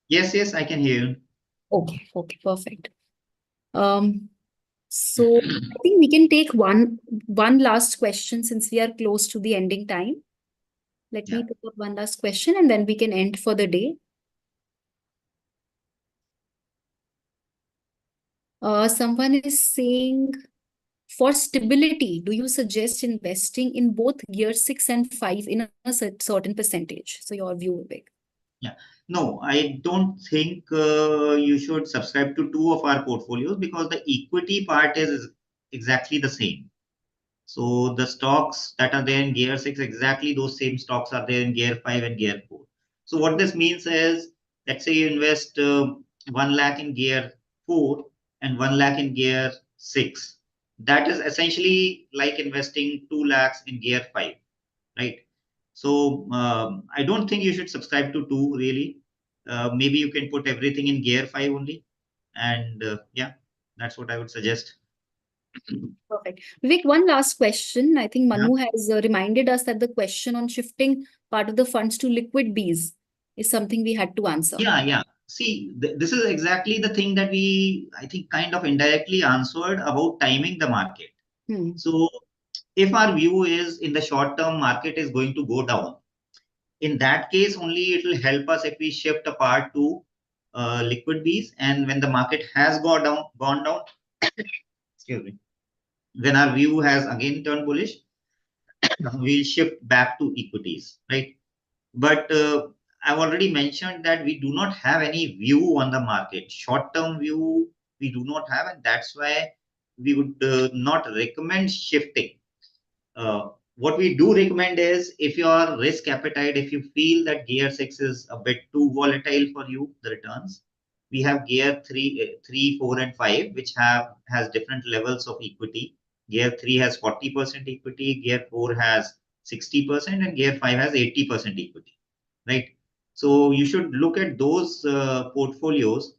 Yes, I can hear you. Okay, perfect. So I think we can take one last question since we are close to the ending time. Let me pick up one last question and then we can end for the day. Someone is saying, for stability, do you suggest investing in both Gear 6 and 5 in a certain percentage? So your view, Vivek. Yeah. No, I don't think you should subscribe to two of our portfolios because the equity part is exactly the same. So the stocks that are there in Gear 6, exactly those same stocks are there in Gear 5 and Gear 4. So what this means is, let's say you invest 1 lakh in Gear 4 and 1 lakh in Gear 6. That is essentially like investing 2 lakhs in Gear 5, right? So I don't think you should subscribe to two really. Maybe you can put everything in Gear 5 only. And yeah, that's what I would suggest. Perfect. Vivek, one last question. I think Manu has reminded us that the question on shifting part of the funds to liquid Bs is something we had to answer. Yeah. See, this is exactly the thing that we, I think, kind of indirectly answered about timing the market. So if our view is in the short term, market is going to go down, in that case only it will help us if we shift a part to liquid Bs. And when the market has gone down, excuse me, when our view has again turned bullish, we'll shift back to equities, right? But I've already mentioned that we do not have any view on the market. Short-term view we do not have, and that's why we would not recommend shifting. What we do recommend is, if your risk appetite, if you feel that Gear 6 is a bit too volatile for you, the returns, we have Gear 3, 4, and 5, which has different levels of equity. Gear 3 has 40% equity, Gear 4 has 60%, and Gear 5 has 80% equity, right? So you should look at those portfolios,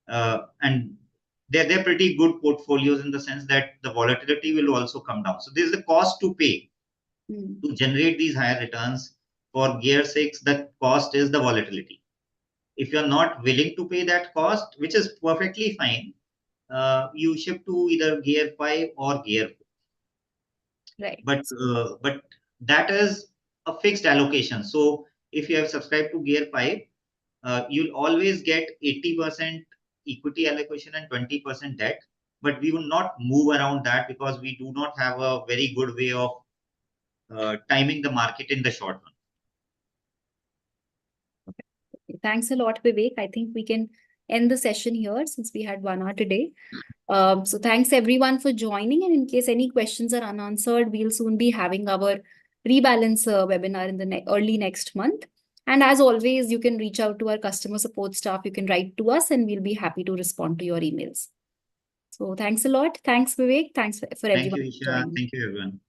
and they're pretty good portfolios in the sense that the volatility will also come down. So there's a cost to pay to generate these higher returns. For Gear 6, the cost is the volatility. If you're not willing to pay that cost, which is perfectly fine, you shift to either Gear 5 or Gear 4. Right. But that is a fixed allocation. So if you have subscribed to Gear 5, you'll always get 80% equity allocation and 20% debt. But we will not move around that because we do not have a very good way of timing the market in the short run. Okay. Thanks a lot, Vivek. I think we can end the session here since we had 1 hour today. So thanks everyone for joining. And in case any questions are unanswered, we'll soon be having our rebalance webinar in the early next month. And as always, you can reach out to our customer support staff. You can write to us and we'll be happy to respond to your emails. So thanks a lot. Thanks, Vivek. Thanks for Thank everyone you, Eesha. joining. Thank you, everyone.